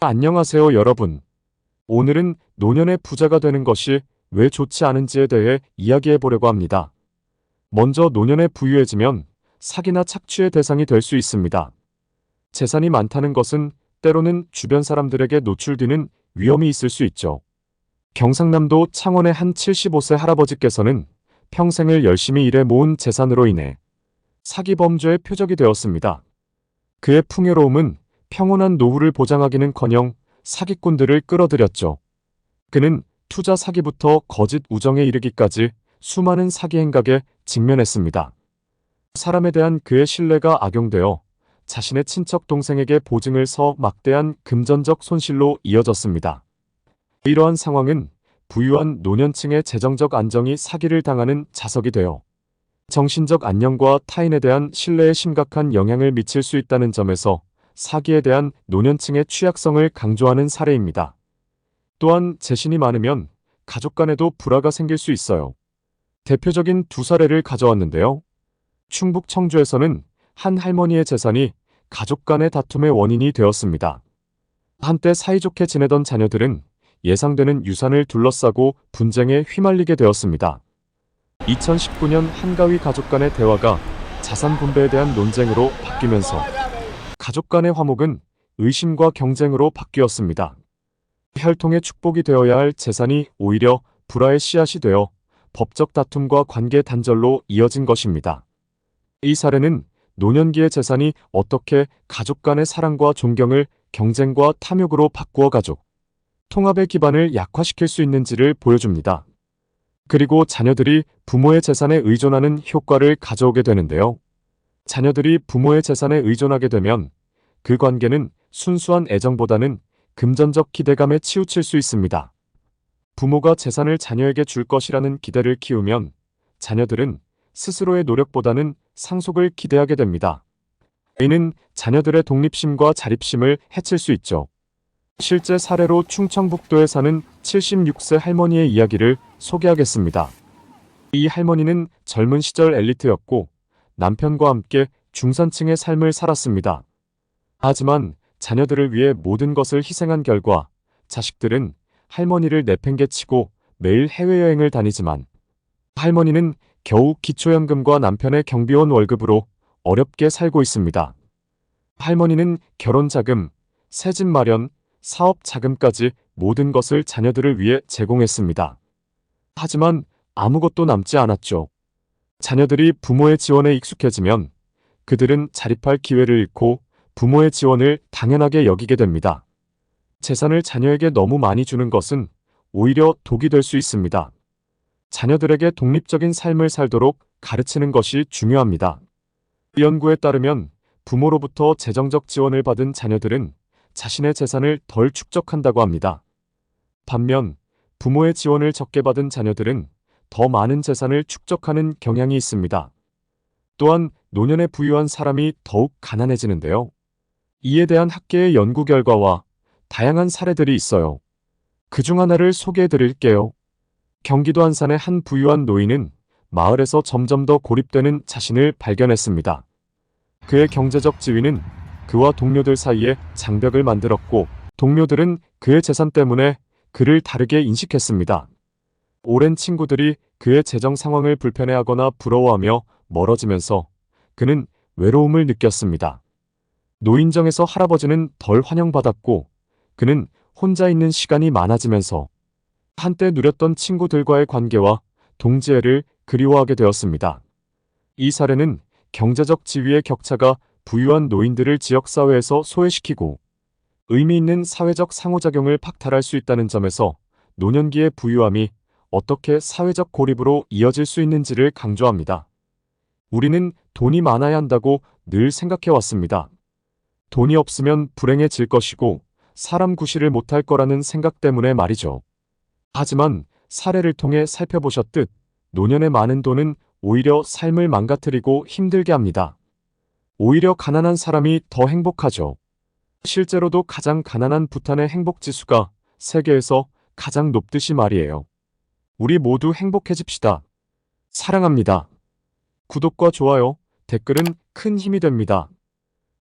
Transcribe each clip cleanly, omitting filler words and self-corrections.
안녕하세요, 여러분. 오늘은 노년의 부자가 되는 것이 왜 좋지 않은지에 대해 이야기해 보려고 합니다. 먼저 노년에 부유해지면 사기나 착취의 대상이 될 수 있습니다. 재산이 많다는 것은 때로는 주변 사람들에게 노출되는 위험이 있을 수 있죠. 경상남도 창원의 한 75세 할아버지께서는 평생을 열심히 일해 모은 재산으로 인해 사기 범죄의 표적이 되었습니다. 그의 풍요로움은 평온한 노후를 보장하기는커녕 사기꾼들을 끌어들였죠. 그는 투자 사기부터 거짓 우정에 이르기까지 수많은 사기 행각에 직면했습니다. 사람에 대한 그의 신뢰가 악용되어 자신의 친척 동생에게 보증을 서 막대한 금전적 손실로 이어졌습니다. 이러한 상황은 부유한 노년층의 재정적 안정이 사기를 당하는 자석이 되어 정신적 안녕과 타인에 대한 신뢰에 심각한 영향을 미칠 수 있다는 점에서 사기에 대한 노년층의 취약성을 강조하는 사례입니다. 또한 재신이 많으면 가족 간에도 불화가 생길 수 있어요. 대표적인 두 사례를 가져왔는데요. 충북 청주에서는 한 할머니의 재산이 가족 간의 다툼의 원인이 되었습니다. 한때 사이좋게 지내던 자녀들은 예상되는 유산을 둘러싸고 분쟁에 휘말리게 되었습니다. 2019년 한가위 가족 간의 대화가 자산 분배에 대한 논쟁으로 바뀌면서 가족 간의 화목은 의심과 경쟁으로 바뀌었습니다. 혈통의 축복이 되어야 할 재산이 오히려 불화의 씨앗이 되어 법적 다툼과 관계 단절로 이어진 것입니다. 이 사례는 노년기의 재산이 어떻게 가족 간의 사랑과 존경을 경쟁과 탐욕으로 바꾸어 가족 통합의 기반을 약화시킬 수 있는지를 보여줍니다. 그리고 자녀들이 부모의 재산에 의존하는 효과를 가져오게 되는데요. 자녀들이 부모의 재산에 의존하게 되면 그 관계는 순수한 애정보다는 금전적 기대감에 치우칠 수 있습니다. 부모가 재산을 자녀에게 줄 것이라는 기대를 키우면 자녀들은 스스로의 노력보다는 상속을 기대하게 됩니다. 이는 자녀들의 독립심과 자립심을 해칠 수 있죠. 실제 사례로 충청북도에 사는 76세 할머니의 이야기를 소개하겠습니다. 이 할머니는 젊은 시절 엘리트였고 남편과 함께 중산층의 삶을 살았습니다. 하지만 자녀들을 위해 모든 것을 희생한 결과 자식들은 할머니를 내팽개치고 매일 해외여행을 다니지만 할머니는 겨우 기초연금과 남편의 경비원 월급으로 어렵게 살고 있습니다. 할머니는 결혼 자금, 새집 마련, 사업 자금까지 모든 것을 자녀들을 위해 제공했습니다. 하지만 아무것도 남지 않았죠. 자녀들이 부모의 지원에 익숙해지면 그들은 자립할 기회를 잃고 부모의 지원을 당연하게 여기게 됩니다. 재산을 자녀에게 너무 많이 주는 것은 오히려 독이 될 수 있습니다. 자녀들에게 독립적인 삶을 살도록 가르치는 것이 중요합니다. 연구에 따르면 부모로부터 재정적 지원을 받은 자녀들은 자신의 재산을 덜 축적한다고 합니다. 반면 부모의 지원을 적게 받은 자녀들은 더 많은 재산을 축적하는 경향이 있습니다. 또한 노년에 부유한 사람이 더욱 가난해지는데요. 이에 대한 학계의 연구 결과와 다양한 사례들이 있어요. 그중 하나를 소개해 드릴게요. 경기도 안산의 한 부유한 노인은 마을에서 점점 더 고립되는 자신을 발견했습니다. 그의 경제적 지위는 그와 동료들 사이에 장벽을 만들었고 동료들은 그의 재산 때문에 그를 다르게 인식했습니다. 오랜 친구들이 그의 재정 상황을 불편해하거나 부러워하며 멀어지면서 그는 외로움을 느꼈습니다. 노인정에서 할아버지는 덜 환영받았고 그는 혼자 있는 시간이 많아지면서 한때 누렸던 친구들과의 관계와 동지애를 그리워하게 되었습니다. 이 사례는 경제적 지위의 격차가 부유한 노인들을 지역사회에서 소외시키고 의미 있는 사회적 상호작용을 박탈할 수 있다는 점에서 노년기의 부유함이 어떻게 사회적 고립으로 이어질 수 있는지를 강조합니다. 우리는 돈이 많아야 한다고 늘 생각해 왔습니다. 돈이 없으면 불행해질 것이고 사람 구실을 못할 거라는 생각 때문에 말이죠. 하지만 사례를 통해 살펴보셨듯 노년에 많은 돈은 오히려 삶을 망가뜨리고 힘들게 합니다. 오히려 가난한 사람이 더 행복하죠. 실제로도 가장 가난한 부탄의 행복지수가 세계에서 가장 높듯이 말이에요. 우리 모두 행복해집시다. 사랑합니다. 구독과 좋아요, 댓글은 큰 힘이 됩니다.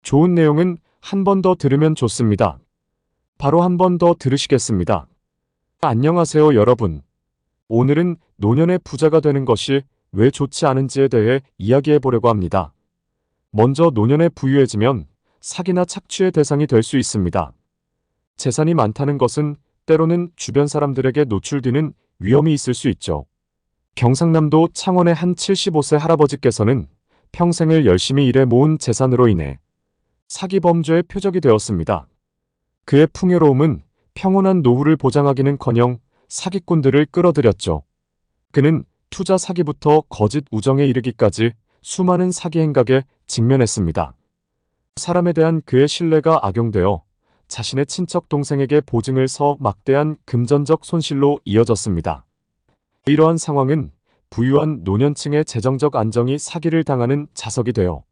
좋은 내용은 한 번 더 들으면 좋습니다. 바로 한 번 더 들으시겠습니다. 안녕하세요, 여러분. 오늘은 노년의 부자가 되는 것이 왜 좋지 않은지에 대해 이야기해 보려고 합니다. 먼저 노년에 부유해지면 사기나 착취의 대상이 될 수 있습니다. 재산이 많다는 것은 때로는 주변 사람들에게 노출되는 위험이 있을 수 있죠. 경상남도 창원의 한 75세 할아버지께서는 평생을 열심히 일해 모은 재산으로 인해 사기 범죄의 표적이 되었습니다. 그의 풍요로움은 평온한 노후를 보장하기는커녕 사기꾼들을 끌어들였죠. 그는 투자 사기부터 거짓 우정에 이르기까지 수많은 사기 행각에 직면했습니다. 사람에 대한 그의 신뢰가 악용되어 자신의 친척 동생에게 보증을 서 막대한 금전적 손실로 이어졌습니다. 이러한 상황은 부유한 노년층의 재정적 안정이 사기를 당하는 자석이 되어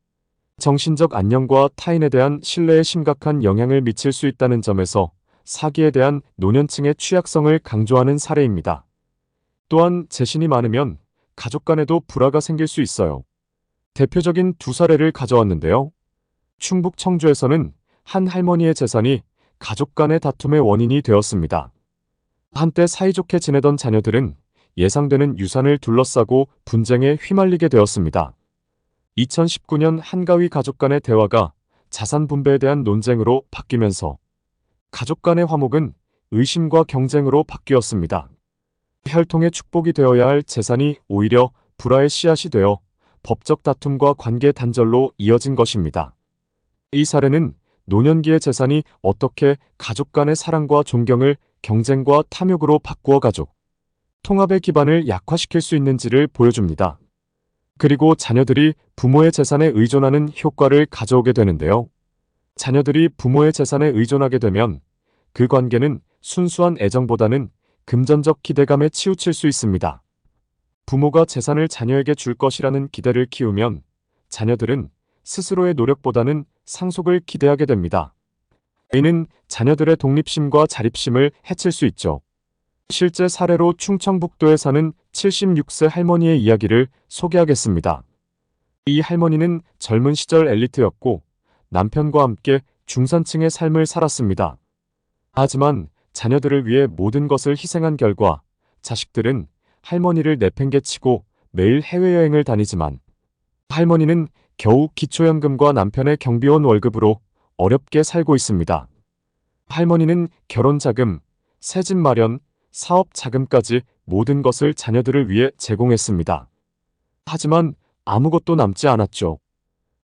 정신적 안녕과 타인에 대한 신뢰에 심각한 영향을 미칠 수 있다는 점에서 사기에 대한 노년층의 취약성을 강조하는 사례입니다. 또한 재신이 많으면 가족 간에도 불화가 생길 수 있어요. 대표적인 두 사례를 가져왔는데요. 충북 청주에서는 한 할머니의 재산이 가족 간의 다툼의 원인이 되었습니다. 한때 사이좋게 지내던 자녀들은 예상되는 유산을 둘러싸고 분쟁에 휘말리게 되었습니다. 2019년 한가위 가족 간의 대화가 자산 분배에 대한 논쟁으로 바뀌면서 가족 간의 화목은 의심과 경쟁으로 바뀌었습니다. 혈통의 축복이 되어야 할 재산이 오히려 불화의 씨앗이 되어 법적 다툼과 관계 단절로 이어진 것입니다. 이 사례는 노년기의 재산이 어떻게 가족 간의 사랑과 존경을 경쟁과 탐욕으로 바꾸어 가족 통합의 기반을 약화시킬 수 있는지를 보여줍니다. 그리고 자녀들이 부모의 재산에 의존하는 효과를 가져오게 되는데요. 자녀들이 부모의 재산에 의존하게 되면 그 관계는 순수한 애정보다는 금전적 기대감에 치우칠 수 있습니다. 부모가 재산을 자녀에게 줄 것이라는 기대를 키우면 자녀들은 스스로의 노력보다는 상속을 기대하게 됩니다. 이는 자녀들의 독립심과 자립심을 해칠 수 있죠. 실제 사례로 충청북도에 사는 76세 할머니의 이야기를 소개하겠습니다. 이 할머니는 젊은 시절 엘리트였고 남편과 함께 중산층의 삶을 살았습니다. 하지만 자녀들을 위해 모든 것을 희생한 결과 자식들은 할머니를 내팽개치고 매일 해외여행을 다니지만 할머니는 겨우 기초연금과 남편의 경비원 월급으로 어렵게 살고 있습니다. 할머니는 결혼 자금, 새집 마련, 사업 자금까지 모든 것을 자녀들을 위해 제공했습니다. 하지만 아무것도 남지 않았죠.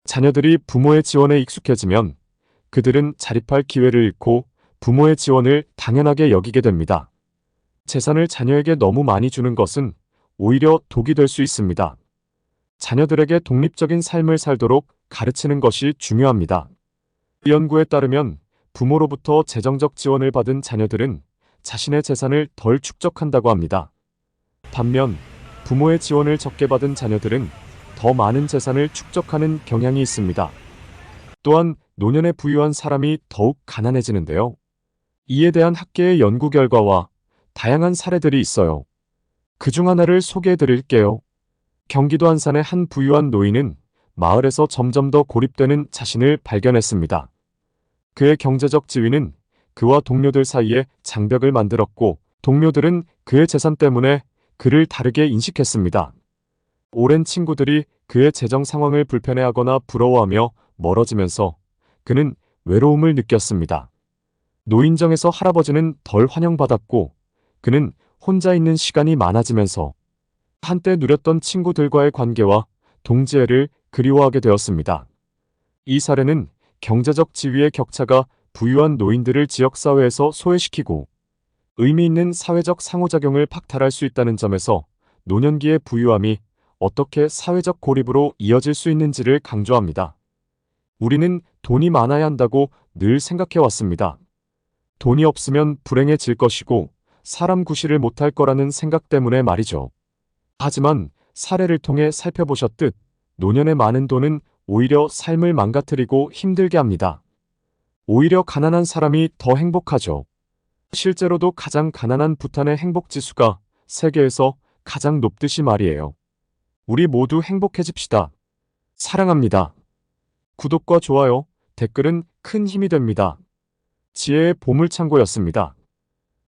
자녀들이 부모의 지원에 익숙해지면 그들은 자립할 기회를 잃고 부모의 지원을 당연하게 여기게 됩니다. 재산을 자녀에게 너무 많이 주는 것은 오히려 독이 될 수 있습니다. 자녀들에게 독립적인 삶을 살도록 가르치는 것이 중요합니다. 연구에 따르면 부모로부터 재정적 지원을 받은 자녀들은 자신의 재산을 덜 축적한다고 합니다. 반면 부모의 지원을 적게 받은 자녀들은 더 많은 재산을 축적하는 경향이 있습니다. 또한 노년에 부유한 사람이 더욱 가난해지는데요. 이에 대한 학계의 연구 결과와 다양한 사례들이 있어요. 그중 하나를 소개해 드릴게요. 경기도 안산의 한 부유한 노인은 마을에서 점점 더 고립되는 자신을 발견했습니다. 그의 경제적 지위는 그와 동료들 사이에 장벽을 만들었고 동료들은 그의 재산 때문에 그를 다르게 인식했습니다. 오랜 친구들이 그의 재정 상황을 불편해하거나 부러워하며 멀어지면서 그는 외로움을 느꼈습니다. 노인정에서 할아버지는 덜 환영받았고 그는 혼자 있는 시간이 많아지면서 한때 누렸던 친구들과의 관계와 동지애를 그리워하게 되었습니다. 이 사례는 경제적 지위의 격차가 부유한 노인들을 지역사회에서 소외시키고 의미 있는 사회적 상호작용을 박탈할 수 있다는 점에서 노년기의 부유함이 어떻게 사회적 고립으로 이어질 수 있는지를 강조합니다. 우리는 돈이 많아야 한다고 늘 생각해왔습니다. 돈이 없으면 불행해질 것이고 사람 구실을 못할 거라는 생각 때문에 말이죠. 하지만 사례를 통해 살펴보셨듯 노년에 많은 돈은 오히려 삶을 망가뜨리고 힘들게 합니다. 오히려 가난한 사람이 더 행복하죠. 실제로도 가장 가난한 부탄의 행복지수가 세계에서 가장 높듯이 말이에요. 우리 모두 행복해집시다. 사랑합니다. 구독과 좋아요, 댓글은 큰 힘이 됩니다. 지혜의 보물창고였습니다.